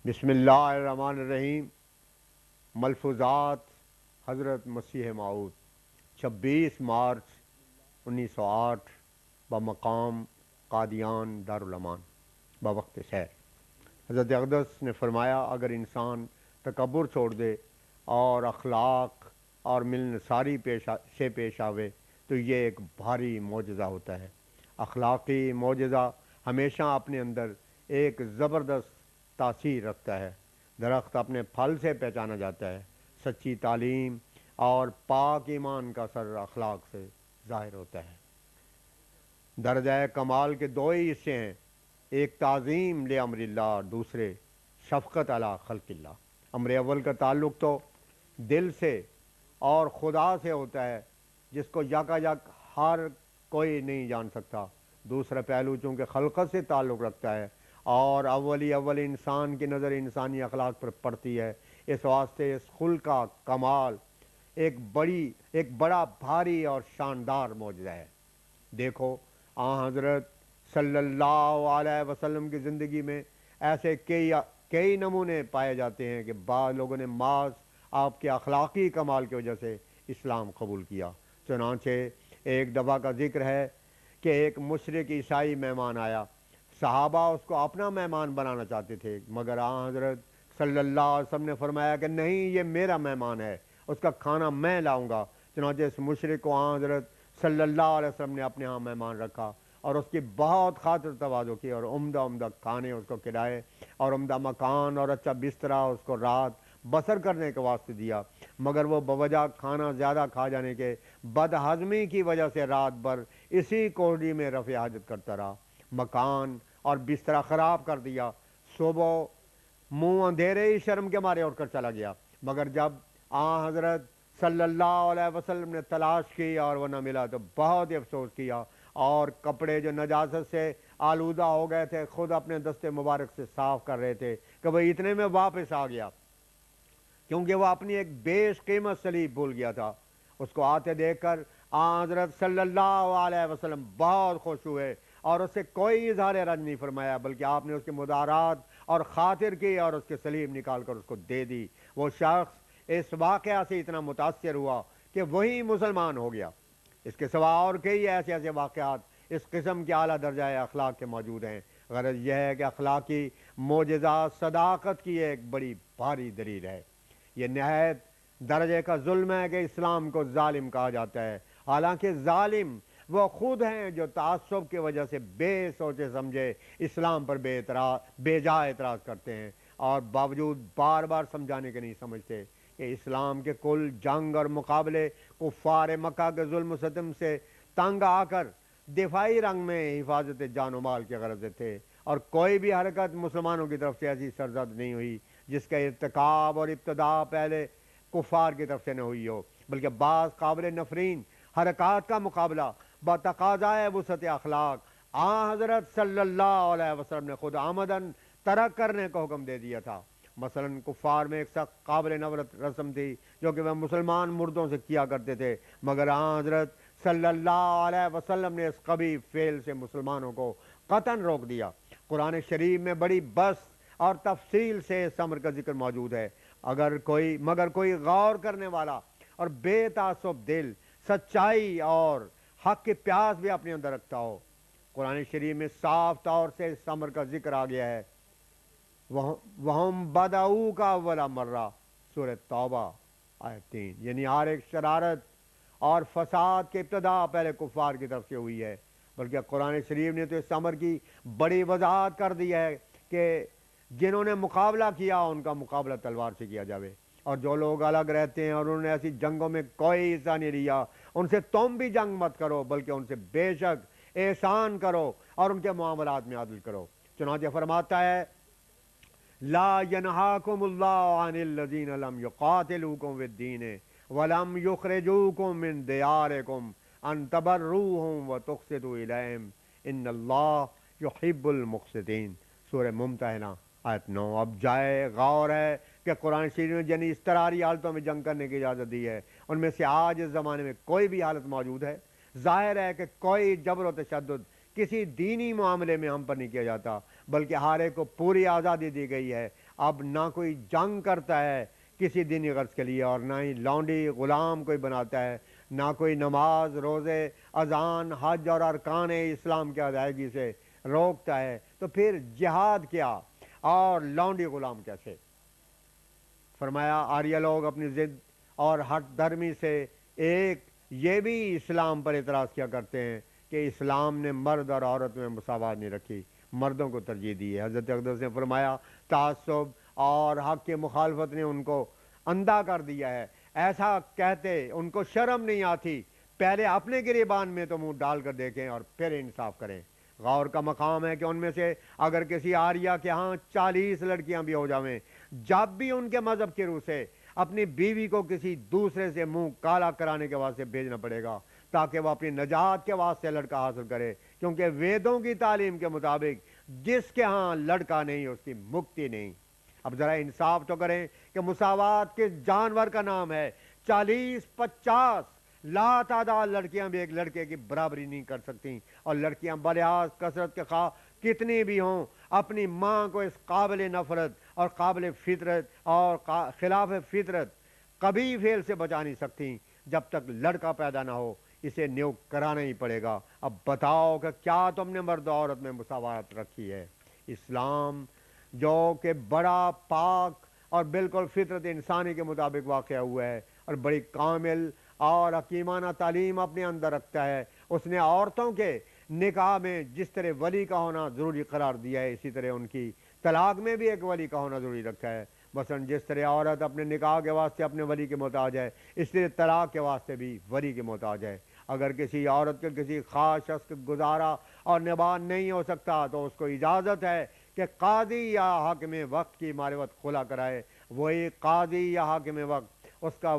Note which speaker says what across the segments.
Speaker 1: بسم اللہ الرحمن الرحیم۔ ملفوظات حضرت مسیح موعود 26 مارچ 1908 بمقام قادیان دارالامان بوقت سیر۔ حضرت اقدس نے فرمایا اگر انسان تکبر چھوڑ دے اور اخلاق اور ملنساری سے پیش آوے تو یہ ایک بھاری معجزہ ہوتا ہے۔ اخلاقی معجزہ ہمیشہ اپنے اندر ایک زبردست تاثیر رکھتا ہے۔ درخت اپنے پھل سے پہچانا جاتا ہے۔ سچی تعلیم اور پاک ایمان کا اثر اخلاق سے ظاہر ہوتا ہے۔ درجہ کمال کے دو ہی حصے ہیں، ایک تعظیم لامر اللہ اور دوسرے شفقت علی خلق اللہ۔ امر اول کا تعلق تو دل سے اور خدا سے ہوتا ہے، جس کو یک ہر کوئی نہیں جان سکتا۔ دوسرا پہلو چونکہ خلقت سے تعلق رکھتا ہے اور اول انسان کی نظر انسانی اخلاق پر پڑتی ہے، اس واسطے اس خلق کا کمال ایک بڑا بھاری اور شاندار معجزہ ہے۔ دیکھو حضرت صلی اللہ علیہ وسلم کی زندگی میں ایسے کئی نمونے پائے جاتے ہیں کہ بعض لوگوں نے محض آپ کے اخلاقی کمال کی وجہ سے اسلام قبول کیا۔ چنانچہ ایک دفعہ کا ذکر ہے کہ ایک مشرک عیسائی مہمان آیا، صحابہ اس کو اپنا مہمان بنانا چاہتے تھے، مگر حضرت صلی اللہ علیہ وسلم نے فرمایا کہ نہیں، یہ میرا مہمان ہے، اس کا کھانا میں لاؤں گا۔ چنانچہ اس مشرک کو حضرت صلی اللہ علیہ وسلم نے اپنے ہاں مہمان رکھا اور اس کی بہت خاطر تواضع کی اور عمدہ کھانے اس کو کھلائے اور عمدہ مکان اور اچھا بسترا اس کو رات بسر کرنے کے واسطے دیا، مگر وہ بوجہ کھانا زیادہ کھا جانے کے بد ہضمی کی وجہ سے رات بھر اسی کوٹری میں رفع حاجت کرتا رہا، مکان اور بسترا خراب کر دیا۔ صبح منہ اندھیرے ہی شرم کے مارے اٹھ کر چلا گیا، مگر جب حضرت صلی اللہ علیہ وسلم نے تلاش کی اور وہ نہ ملا تو بہت ہی افسوس کیا اور کپڑے جو نجاست سے آلودہ ہو گئے تھے خود اپنے دستے مبارک سے صاف کر رہے تھے کہ وہ اتنے میں واپس آ گیا، کیونکہ وہ اپنی ایک بیش قیمت صلیب بھول گیا تھا۔ اس کو آتے دیکھ کر حضرت صلی اللہ علیہ وسلم بہت خوش ہوئے اور اس سے کوئی اظہار رنج نہیں فرمایا، بلکہ آپ نے اس کی مدارات اور خاطر کی اور اس کے صلیب نکال کر اس کو دے دی۔ وہ شخص اس واقعہ سے اتنا متاثر ہوا کہ وہی مسلمان ہو گیا۔ اس کے سوا اور کئی ایسے واقعات اس قسم کے اعلیٰ درجہ اخلاق کے موجود ہیں۔ غرض یہ ہے کہ اخلاقی معجزہ صداقت کی ایک بڑی بھاری دلیل ہے۔ یہ نہایت درجے کا ظلم ہے کہ اسلام کو ظالم کہا جاتا ہے، حالانکہ ظالم وہ خود ہیں جو تعصب کی وجہ سے بے سوچے سمجھے اسلام پر بے جا اعتراض کرتے ہیں اور باوجود بار بار سمجھانے کے نہیں سمجھتے کہ اسلام کے کل جنگ اور مقابلے کفار مکہ کے ظلم و ستم سے تنگ آ کر دفاعی رنگ میں حفاظت جان و مال کے غرض تھے، اور کوئی بھی حرکت مسلمانوں کی طرف سے ایسی سرزد نہیں ہوئی جس کا ارتکاب اور ابتدا پہلے کفار کی طرف سے نہ ہوئی ہو، بلکہ بعض قابل نفرین حرکات کا مقابلہ بتقاضائے وسعت اخلاق حضرت صلی اللہ علیہ وسلم نے خود آمدن ترک کرنے کا حکم دے دیا تھا۔ مثلا کفار میں ایک سخت قابل نفرت رسم تھی جو کہ وہ مسلمان مردوں سے کیا کرتے تھے، مگر حضرت صلی اللہ علیہ وسلم نے اس قبیح فعل سے مسلمانوں کو قطعاً روک دیا۔ قرآن شریف میں بڑی بس اور تفصیل سے اس امر کا ذکر موجود ہے، مگر کوئی غور کرنے والا اور بے تعصب دل سچائی اور حق کی پیاس بھی اپنے اندر رکھتا ہو۔ قرآن شریف میں صاف طور سے اس امر کا ذکر آ گیا ہے، وَهُمْ بَدَؤُوكَ أَوَّلَ مَرَّةٍ سورہ توبہ آیت 3، یعنی ہر ایک شرارت اور فساد کی ابتدا پہلے کفار کی طرف سے ہوئی ہے، بلکہ قرآن شریف نے تو اس امر کی بڑی وضاحت کر دی ہے کہ جنہوں نے مقابلہ کیا ان کا مقابلہ تلوار سے کیا جاوے، اور جو لوگ الگ رہتے ہیں اور انہوں نے ایسی جنگوں میں کوئی حصہ نہیں لیا ان سے تم بھی جنگ مت کرو، بلکہ ان سے بے شک احسان کرو اور ان کے معاملات میں عدل کرو۔ چنانچہ فرماتا ہے لا ينہاکم اللہ عن الذین لم یقاتلوکم فی الدین ولم یخرجوکم من دیارکم ان تبروہم وتقسطوا الیہم ان اللہ یحب المقسطین، سورہ ممتحنہ آیت 9۔ اب جائے غور ہے کہ قرآن شریف نے جن اضطراری حالتوں میں جنگ کرنے کی اجازت دی ہے ان میں سے آج اس زمانے میں کوئی بھی حالت موجود ہے؟ ظاہر ہے کہ کوئی جبر و تشدد کسی دینی معاملے میں ہم پر نہیں کیا جاتا، بلکہ ہر ایک کو پوری آزادی دی گئی ہے اب نہ کوئی جنگ کرتا ہے کسی دینی غرض کے لیے، اور نہ ہی لونڈی غلام کوئی بناتا ہے، نہ کوئی نماز، روزے، اذان، حج اور ارکان اسلام کی ادائیگی سے روکتا ہے، تو پھر جہاد کیا اور لونڈی غلام کیسے؟ فرمایا آریہ لوگ اپنی ضد اور ہٹ درمی سے ایک یہ بھی اسلام پر اعتراض کیا کرتے ہیں کہ اسلام نے مرد اور عورت میں مساوات نہیں رکھی، مردوں کو ترجیح دی ہے۔ حضرت اقدس نے فرمایا تعصب اور حق کی مخالفت نے ان کو اندھا کر دیا ہے، ایسا کہتے ان کو شرم نہیں آتی؟ پہلے اپنے گریبان میں تو منہ ڈال کر دیکھیں اور پھر انصاف کریں۔ غور کا مقام ہے کہ ان میں سے اگر کسی آریہ کے ہاں 40 لڑکیاں بھی ہو جائیں، جب بھی ان کے مذہب کے روح سے اپنی بیوی کو کسی دوسرے سے منہ کالا کرانے کے واسطے بھیجنا پڑے گا تاکہ وہ اپنی نجات کے واسطے لڑکا حاصل کرے، کیونکہ ویدوں کی تعلیم کے مطابق جس کے ہاں لڑکا نہیں اس کی مکتی نہیں۔ اب ذرا انصاف تو کریں کہ مساوات کس جانور کا نام ہے؟ 40-50 لا تعداد لڑکیاں بھی ایک لڑکے کی برابری نہیں کر سکتی، اور لڑکیاں بلحاظ کثرت کے خواہ کتنی بھی ہوں اپنی ماں کو اس قابل نفرت اور قابل فطرت اور خلاف فطرت کبھی فعل سے بچا نہیں سکتی۔ جب تک لڑکا پیدا نہ ہو اسے نیوک کرانا ہی پڑے گا۔ اب بتاؤ کہ کیا تم نے مرد و عورت میں مساوات رکھی ہے؟ اسلام جو کہ بڑا پاک اور بالکل فطرت انسانی کے مطابق واقع ہوا ہے اور بڑی کامل اور حکیمانہ تعلیم اپنے اندر رکھتا ہے، اس نے عورتوں کے نکاح میں جس طرح ولی کا ہونا ضروری قرار دیا ہے، اسی طرح ان کی طلاق میں بھی ایک ولی کا ہونا ضروری رکھا ہے۔ مثلا جس طرح عورت اپنے نکاح کے واسطے اپنے ولی کے محتاج ہے، اس طرح طلاق کے واسطے بھی ولی کے محتاج ہے۔ اگر کسی عورت کے کسی خاص شخص کا گزارا اور نباہ نہیں ہو سکتا تو اس کو اجازت ہے کہ قاضی یا حاکم وقت کی معرفت خلا کرائے، وہی قاضی یا حاکم وقت اس کا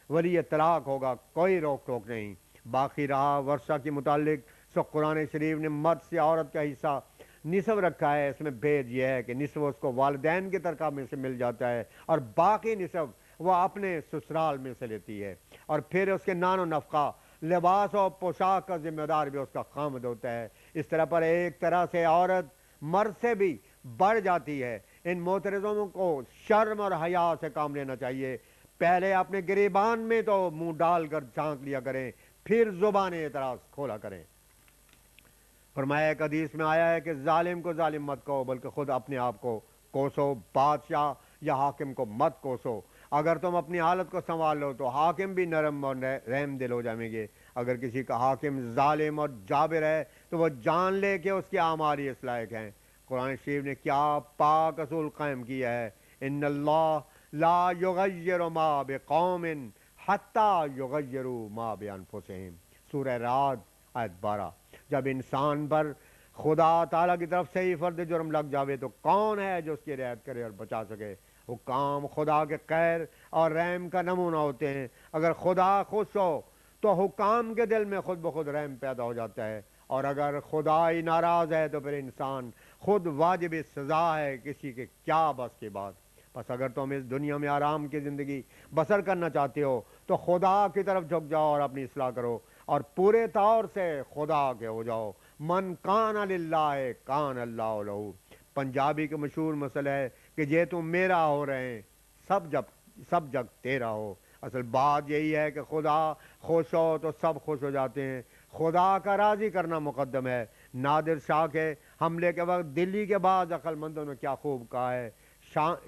Speaker 1: ولی طلاق ہوگا، کوئی روک ٹوک نہیں۔ باقی رہا ورثہ کے متعلق، سو قرآن شریف نے مرد سے عورت کا حصہ نصف رکھا ہے۔ اس میں بھید یہ ہے کہ نصف اس کو والدین کے ترکہ میں سے مل جاتا ہے اور باقی نصف وہ اپنے سسرال میں سے لیتی ہے، اور پھر اس کے نان و نفقہ، لباس اور پوشاک کا ذمہ دار بھی اس کا خامد ہوتا ہے۔ اس طرح پر ایک طرح سے عورت مرد سے بھی بڑھ جاتی ہے۔ ان معترضوں کو شرم اور حیا سے کام لینا چاہیے، پہلے اپنے گریبان میں تو منہ ڈال کر جھانک لیا کریں، پھر زبان اعتراض کھولا کریں۔ فرمایا ایک حدیث میں آیا ہے کہ ظالم کو ظالم مت کہو بلکہ خود اپنے آپ کو کوسو، بادشاہ یا حاکم کو مت کوسو۔ اگر تم اپنی حالت کو سنبھال لو تو حاکم بھی نرم اور رحم دل ہو جائیں گے۔ اگر کسی کا حاکم ظالم اور جابر ہے تو وہ جان لے کہ اس کے اعمال ہی اس لائق ہیں۔ قرآن شریف نے کیا پاک اصول قائم کیا ہے، ان اللہ لا یغیر ما بقوم حتی یغیروا ما بانفسہم، سورہ رعد آیت 12۔ جب انسان پر خدا تعالیٰ کی طرف سے ہی فرد جرم لگ جاوے تو کون ہے جو اس کی رعایت کرے اور بچا سکے؟ حکام خدا کے خیر اور رحم کا نمونہ ہوتے ہیں۔ اگر خدا خوش ہو تو حکام کے دل میں خود بخود رحم پیدا ہو جاتا ہے، اور اگر خدا ہی ناراض ہے تو پھر انسان خود واجب سزا ہے، کسی کے کیا بس کی بات۔ بس اگر تم اس دنیا میں آرام کی زندگی بسر کرنا چاہتے ہو تو خدا کی طرف جھک جاؤ اور اپنی اصلاح کرو اور پورے طور سے خدا کے ہو جاؤ۔ من کان للہ کان اللہ لہو۔ پنجابی کا مشہور مسئلہ ہے کہ یہ تم میرا ہو رہے ہیں سب جگ تیرا ہو۔ اصل بات یہی ہے کہ خدا خوش ہو تو سب خوش ہو جاتے ہیں، خدا کا راضی کرنا مقدم ہے۔ نادر شاہ کے حملے کے وقت دلی کے بعض عقل مندوں نے کیا خوب کہا ہے،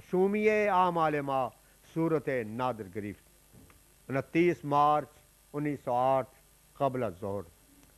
Speaker 1: شومیے اعمال ما صورت نادر گرفت۔ 29 مارچ 1908 قبل الظہر،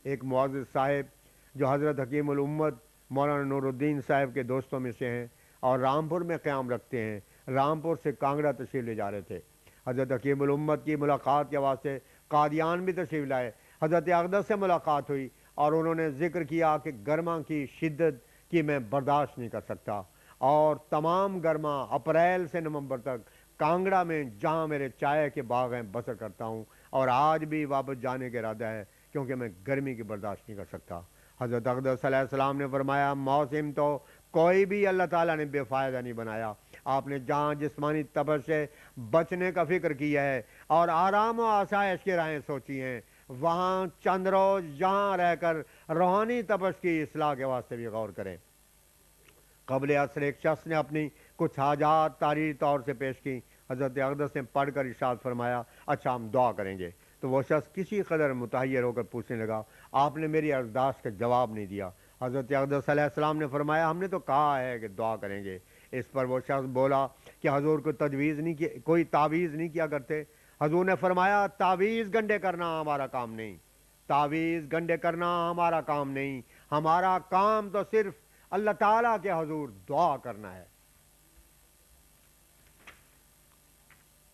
Speaker 1: ایک معزز صاحب جو حضرت حکیم الامت مولانا نور الدین صاحب کے دوستوں میں سے ہیں اور رامپور میں قیام رکھتے ہیں، رامپور سے کانگڑا تشریف لے جا رہے تھے۔ حضرت حکیم الامت کی ملاقات کے واسطے قادیان بھی تشریف لائے۔ حضرت اقدس سے ملاقات ہوئی اور انہوں نے ذکر کیا کہ گرما کی شدت کی میں برداشت نہیں کر سکتا، اور تمام گرما اپریل سے نومبر تک کانگڑا میں جہاں میرے چائے کے باغ ہیں بسر کرتا ہوں، اور آج بھی واپس جانے کا ارادہ ہے کیونکہ میں گرمی کی برداشت نہیں کر سکتا۔ حضرت اقدس صلی اللہ علیہ وسلم نے فرمایا موسم تو کوئی بھی اللہ تعالیٰ نے بے فائدہ نہیں بنایا۔ آپ نے جہاں جسمانی تپش سے بچنے کا فکر کیا ہے اور آرام و آسائش کی راہیں سوچی ہیں، وہاں چند روز جہاں رہ کر روحانی تپش کی اصلاح کے واسطے بھی غور کریں۔ قبل عصر ایک شخص نے اپنی کچھ حاجات تاریخی طور سے پیش کی۔ حضرت اقدس نے پڑھ کر ارشاد فرمایا اچھا ہم دعا کریں گے۔ تو وہ شخص کسی قدر متحیر ہو کر پوچھنے لگا آپ نے میری ارداس کا جواب نہیں دیا۔ حضرت اقدس علیہ السلام نے فرمایا ہم نے تو کہا ہے کہ دعا کریں گے۔ اس پر وہ شخص بولا کہ حضور کوئی تعویذ نہیں کیا کرتے؟ حضور نے فرمایا تعویذ گنڈے کرنا ہمارا کام نہیں، تعویذ گنڈے کرنا ہمارا کام نہیں، ہمارا کام تو صرف اللہ تعالیٰ کے حضور دعا کرنا ہے۔